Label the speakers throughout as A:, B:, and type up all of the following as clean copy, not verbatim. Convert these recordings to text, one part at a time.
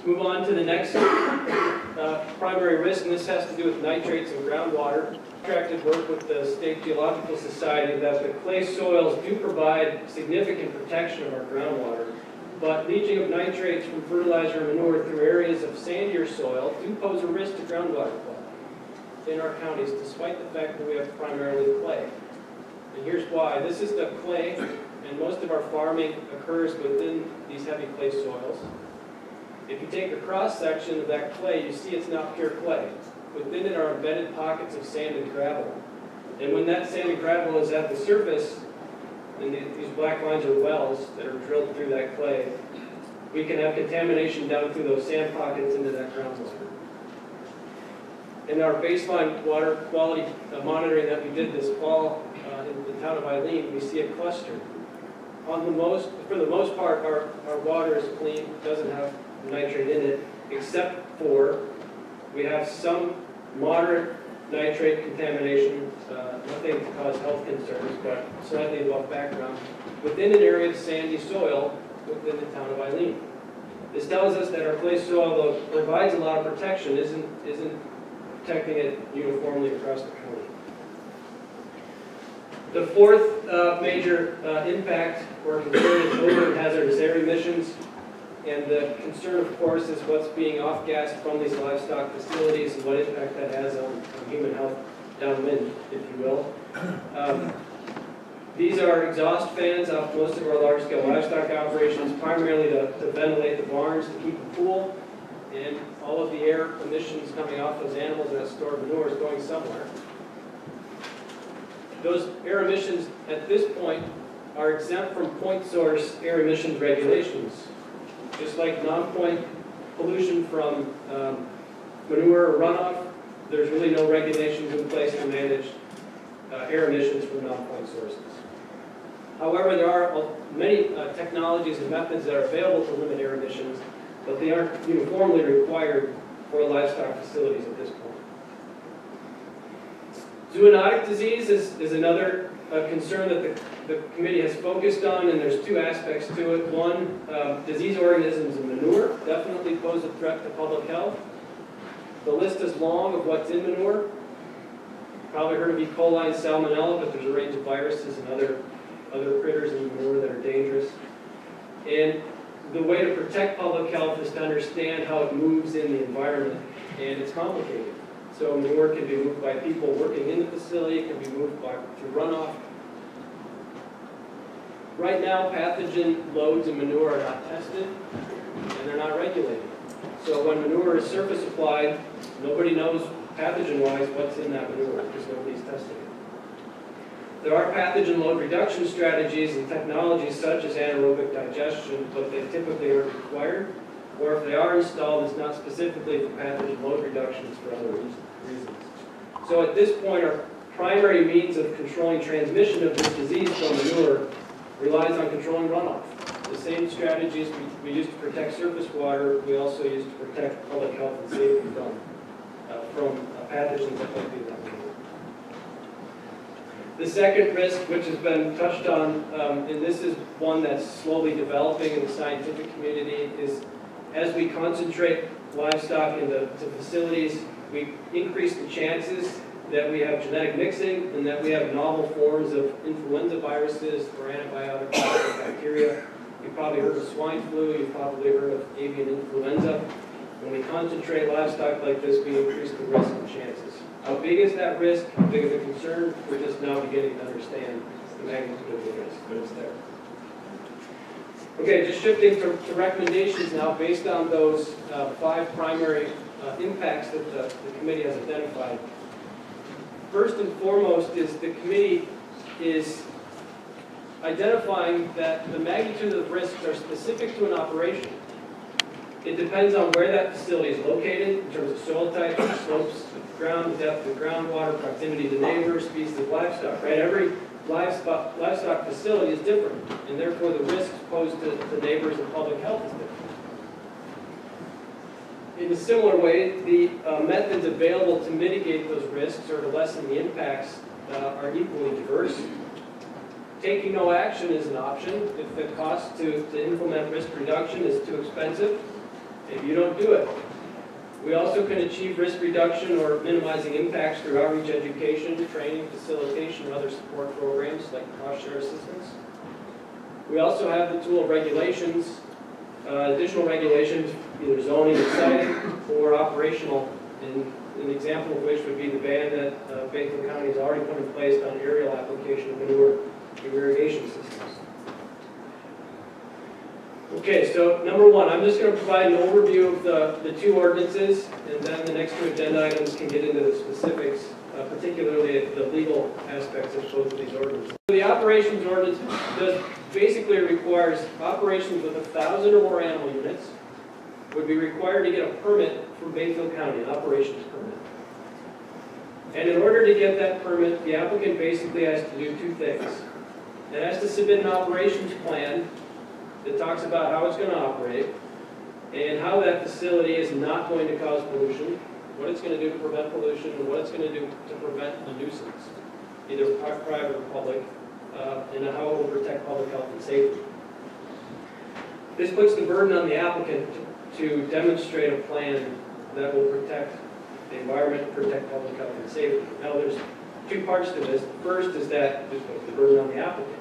A: Move on to the next primary risk, and this has to do with nitrates and groundwater. Contracted work with the State Geological Society that the clay soils do provide significant protection of our groundwater, but leaching of nitrates from fertilizer and manure through areas of sandier soil do pose a risk to groundwater quality in our counties, despite the fact that we have primarily clay. And here's why. This is the clay, and most of our farming occurs within these heavy clay soils. If you take a cross-section of that clay, you see it's not pure clay. Within it are embedded pockets of sand and gravel. And when that sand and gravel is at the surface, and these black lines are wells that are drilled through that clay, we can have contamination down through those sand pockets into that groundwater. In our baseline water quality monitoring that we did this fall in the town of Eileen, we see a cluster. For the most part, our water is clean, doesn't have nitrate in it, except for we have some moderate nitrate contamination, nothing to cause health concerns, but slightly above background, within an area of sandy soil within the town of Eileen. This tells us that our clay soil, though provides a lot of protection, isn't protecting it uniformly across the county. The fourth major impact or concern is odor and hazardous air emissions. And the concern, of course, is what's being off-gassed from these livestock facilities and what impact that has on human health downwind, if you will. These are exhaust fans off most of our large-scale livestock operations, primarily to ventilate the barns, to keep them cool, and all of the air emissions coming off those animals that store manure is going somewhere. Those air emissions at this point are exempt from point source air emissions regulations. Just like non-point pollution from manure or runoff, there's really no regulations in place to manage air emissions from non-point sources. However, there are many technologies and methods that are available to limit air emissions, but they aren't uniformly required for livestock facilities at this point. Zoonotic disease is another concern that the committee has focused on, and there's two aspects to it. One, disease organisms in manure definitely pose a threat to public health. The list is long of what's in manure. You've probably heard of E. coli and salmonella, but there's a range of viruses and other critters in manure that are dangerous. And the way to protect public health is to understand how it moves in the environment, and it's complicated. So manure can be moved by people working in the facility, it can be moved through runoff. Right now, pathogen loads in manure are not tested, and they're not regulated. So when manure is surface applied, nobody knows pathogen-wise what's in that manure because nobody's testing it. There are pathogen load reduction strategies and technologies such as anaerobic digestion, but they typically aren't required. Or if they are installed, it's not specifically for pathogen load reduction, it's for other reasons. So at this point, our primary means of controlling transmission of this disease from manure relies on controlling runoff. The same strategies we use to protect surface water, we also use to protect public health and safety from pathogens that might be in that manure. The second risk, which has been touched on, and this is one that's slowly developing in the scientific community, is as we concentrate livestock into facilities, we increase the chances that we have genetic mixing and that we have novel forms of influenza viruses or antibiotic bacteria. You've probably heard of swine flu, you've probably heard of avian influenza. When we concentrate livestock like this, we increase the risk and chances. How big is that risk? How big is the concern? We're just now beginning to understand the magnitude of the risk, but it's there. Okay, just shifting to recommendations now based on those 5 primary impacts that the committee has identified. First and foremost is the committee is identifying that the magnitude of the risks are specific to an operation. It depends on where that facility is located in terms of soil type, slopes of the ground, the depth of the groundwater, proximity to neighbors, species of livestock, right? Every livestock facility is different, and therefore the risks posed to neighbors and public health is different. In a similar way, the methods available to mitigate those risks or to lessen the impacts are equally diverse. Taking no action is an option if the cost to implement risk reduction is too expensive. Maybe you don't do it. We also can achieve risk reduction or minimizing impacts through outreach education, training, facilitation, and other support programs like cost-share assistance. We also have the tool of regulations, additional regulations, either zoning and siting or operational, and an example of which would be the ban that Bayfield County has already put in place on aerial application of manure to irrigation systems. Okay, so number one, I'm just going to provide an overview of the two ordinances, and then the next two agenda items can get into the specifics, particularly the legal aspects of both of these ordinances. So the operations ordinance basically requires operations with 1,000 or more animal units would be required to get a permit from Bayfield County, an operations permit. And in order to get that permit, the applicant basically has to do two things. It has to submit an operations plan that talks about how it's going to operate and how that facility is not going to cause pollution, what it's going to do to prevent pollution, and what it's going to do to prevent a nuisance, either private or public, and how it will protect public health and safety. This puts the burden on the applicant to demonstrate a plan that will protect the environment, protect public health and safety. Now there's two parts to this. The first is that this puts the burden on the applicant.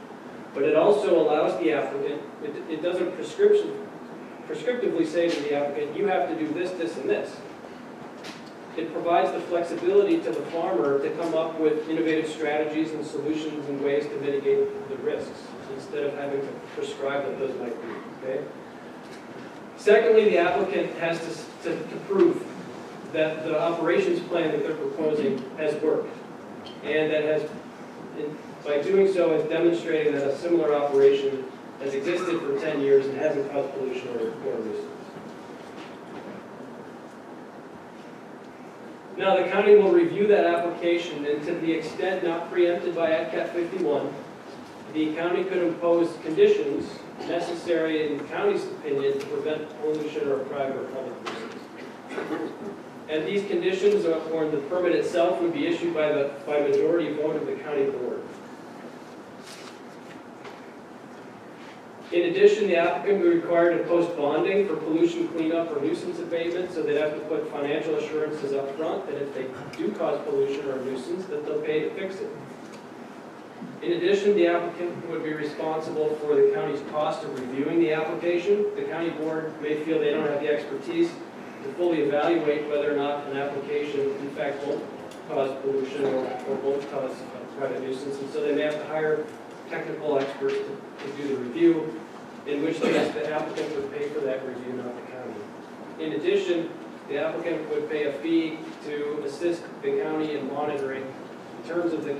A: But it also allows the applicant, it doesn't prescriptively say to the applicant, you have to do this, this, and this. It provides the flexibility to the farmer to come up with innovative strategies and solutions and ways to mitigate the risks, instead of having to prescribe what those might be, okay? Secondly, the applicant has to prove that the operations plan that they're proposing has worked, and that has, by doing so, is demonstrating that a similar operation has existed for 10 years and hasn't caused pollution or nuisance. Now, the county will review that application, and to the extent not preempted by AdCat 51, the county could impose conditions necessary, in the county's opinion, to prevent pollution or private or public nuisance. And these conditions, or the permit itself, would be issued by majority vote of the county board. In addition, the applicant would be required to post bonding for pollution cleanup or nuisance abatement, so they'd have to put financial assurances up front that if they do cause pollution or nuisance, that they'll pay to fix it. In addition, the applicant would be responsible for the county's cost of reviewing the application. The county board may feel they don't have the expertise to fully evaluate whether or not an application in fact won't cause pollution or won't cause private nuisance, and so they may have to hire technical experts to do the review, in which case the applicant would pay for that review, not the county. In addition, the applicant would pay a fee to assist the county in monitoring in terms of the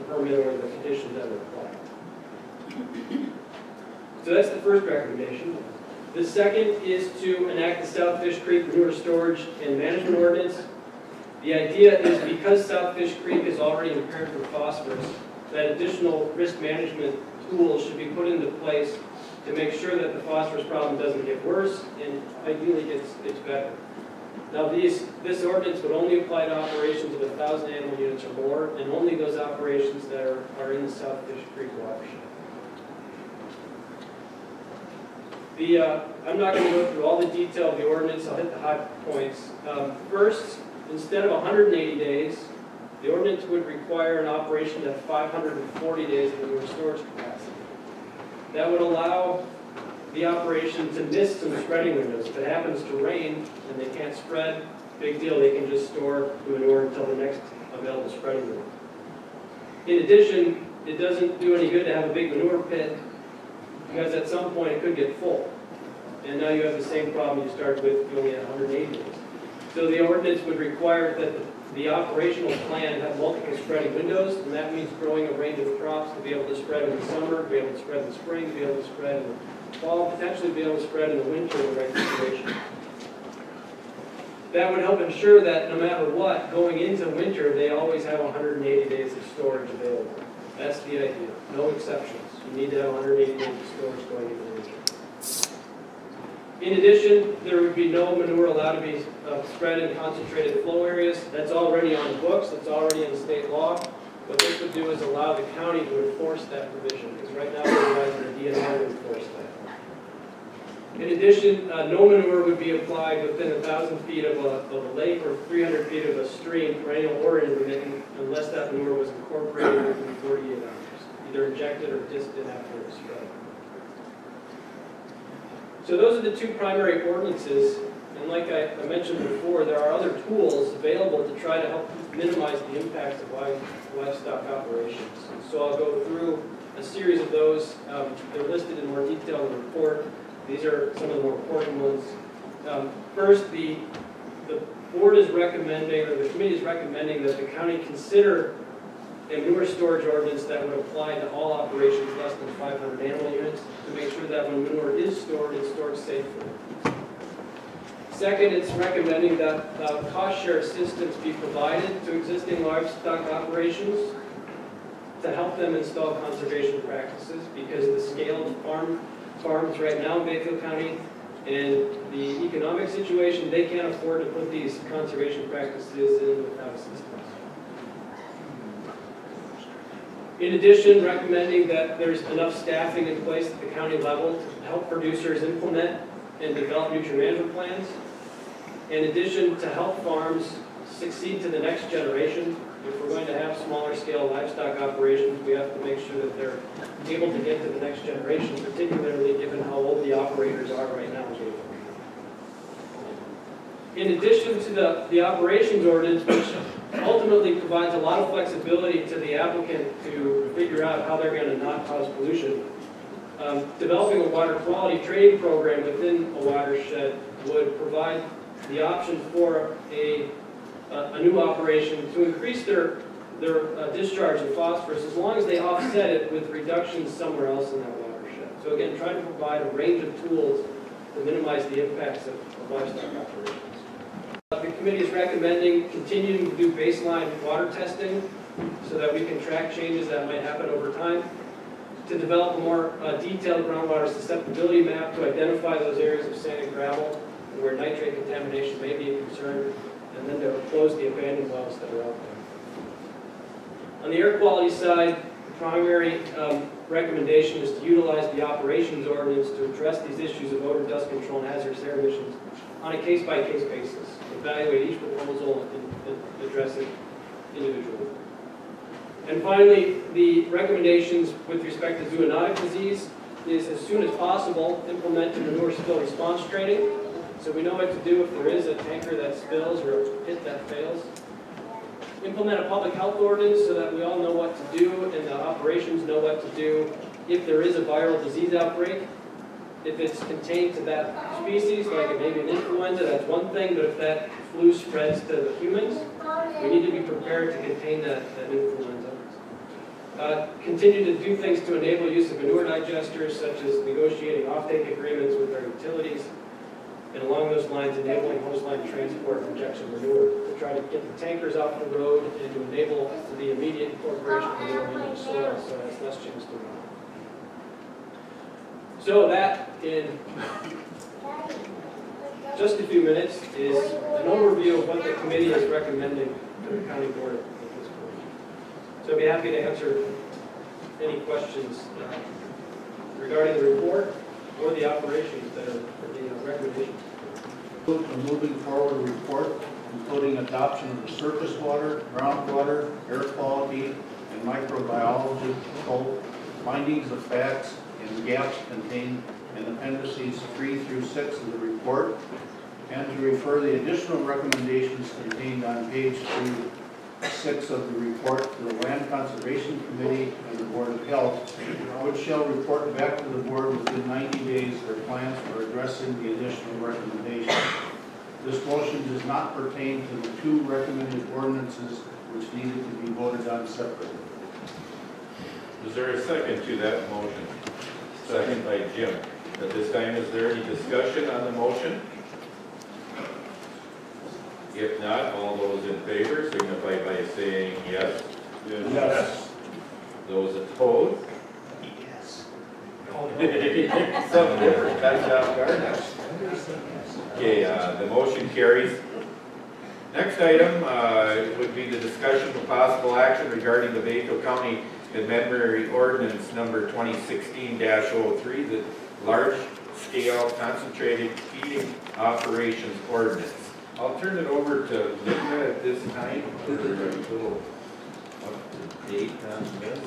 A: permit or the conditions that are applied. So that's the first recommendation. The second is to enact the South Fish Creek Manure Storage and Management Ordinance. The idea is because South Fish Creek is already impaired for phosphorus, that additional risk management tools should be put into place to make sure that the phosphorus problem doesn't get worse and ideally gets better. Now this ordinance would only apply to operations of 1,000 animal units or more, and only those operations that are in the South Fish Creek watershed. I'm not going to go through all the detail of the ordinance. I'll hit the high points. First, instead of 180 days, the ordinance would require an operation of 540 days of manure storage capacity. That would allow the operation to miss some spreading windows. If it happens to rain and they can't spread, big deal, they can just store the manure until the next available spreading window. In addition, it doesn't do any good to have a big manure pit, because at some point it could get full. And now you have the same problem you started with, you only had 180 days. So the ordinance would require that the operational plan have multiple spreading windows, and that means growing a range of crops to be able to spread in the summer, to be able to spread in the spring, to be able to spread in the fall, potentially be able to spread in the winter in the right situation. That would help ensure that no matter what, going into winter, they always have 180 days of storage available. That's the idea. No exceptions. You need to have 180 days of storage going into winter. In addition, there would be no manure allowed to be spread in concentrated flow areas. That's already on the books. That's already in state law. What this would do is allow the county to enforce that provision, because right now we're under DNR to enforce that. In addition, no manure would be applied within 1,000 feet of a lake or 300 feet of a stream for annual or intermittent unless that manure was incorporated within 48 hours, either injected or disked in after it was spread. So those are the two primary ordinances, and like I mentioned before, there are other tools available to try to help minimize the impacts of livestock operations. And so I'll go through a series of those. They're listed in more detail in the report. These are some of the more important ones. First, the board is recommending, or the committee is recommending, that the county consider a manure storage ordinance that would apply to all operations less than 500 animal units to make sure that when manure is stored, it's stored safely. Second, it's recommending that cost share assistance be provided to existing livestock operations to help them install conservation practices, because the scale of farms right now in Bayfield County and the economic situation, they can't afford to put these conservation practices in without assistance. In addition, recommending that there's enough staffing in place at the county level to help producers implement and develop nutrient management plans. In addition, to help farms succeed to the next generation. If we're going to have smaller scale livestock operations, we have to make sure that they're able to get to the next generation, particularly given how old the operators are right now. In addition to the operations ordinance, which ultimately provides a lot of flexibility to the applicant to figure out how they're going to not cause pollution, developing a water quality training program within a watershed would provide the option for a new operation to increase their discharge of phosphorus as long as they offset it with reductions somewhere else in that watershed. So again, trying to provide a range of tools to minimize the impacts of livestock operations. The committee is recommending continuing to do baseline water testing so that we can track changes that might happen over time, to develop a more detailed groundwater susceptibility map to identify those areas of sand and gravel where nitrate contamination may be a concern, and then to close the abandoned wells that are out there. On the air quality side, the primary recommendation is to utilize the operations ordinance to address these issues of odor, dust control, and hazardous air emissions on a case-by-case basis. Evaluate each proposal and address it individually. And finally, the recommendations with respect to zoonotic disease is, as soon as possible, implement manure spill response training, so we know what to do if there is a tanker that spills or a pit that fails. Implement a public health ordinance so that we all know what to do and the operations know what to do if there is a viral disease outbreak. If it's contained to that species, like maybe an influenza, that's one thing, but if that flu spreads to the humans, we need to be prepared to contain that influenza. Continue to do things to enable use of manure digesters, such as negotiating offtake agreements with our utilities, and along those lines, enabling host-line transport of injection manure to try to get the tankers off the road and to enable the immediate incorporation of manure into the soil so it's less chance to rot. So that, in just a few minutes, is an overview of what the committee is recommending to the county board at this point. So I'd be happy to answer any questions regarding the report or the operations that are the recommendations.
B: Moving forward a report, including adoption of the surface water, groundwater, air quality, and microbiology findings of facts and gaps contained in appendices 3 through 6 of the report, and to refer the additional recommendations contained on page 6 of the report to the Land Conservation Committee and the Board of Health, which shall report back to the board within 90 days their plans for addressing the additional recommendations. This motion does not pertain to the 2 recommended ordinances which needed to be voted on separately.
C: Is there a second to that motion? Second by Jim. At this time, is there any discussion on the motion? If not, all those in favor signify by saying yes.
B: Yes.
C: Those opposed?
B: Yes.
C: Something different. That's off guard. Okay, the motion carries. Next item would be the discussion of possible action regarding the Bayfield County Amendment Ordinance number 2016-03, the large scale concentrated feeding operations ordinance. I'll turn it over to Linda at this time for a little up to date on this.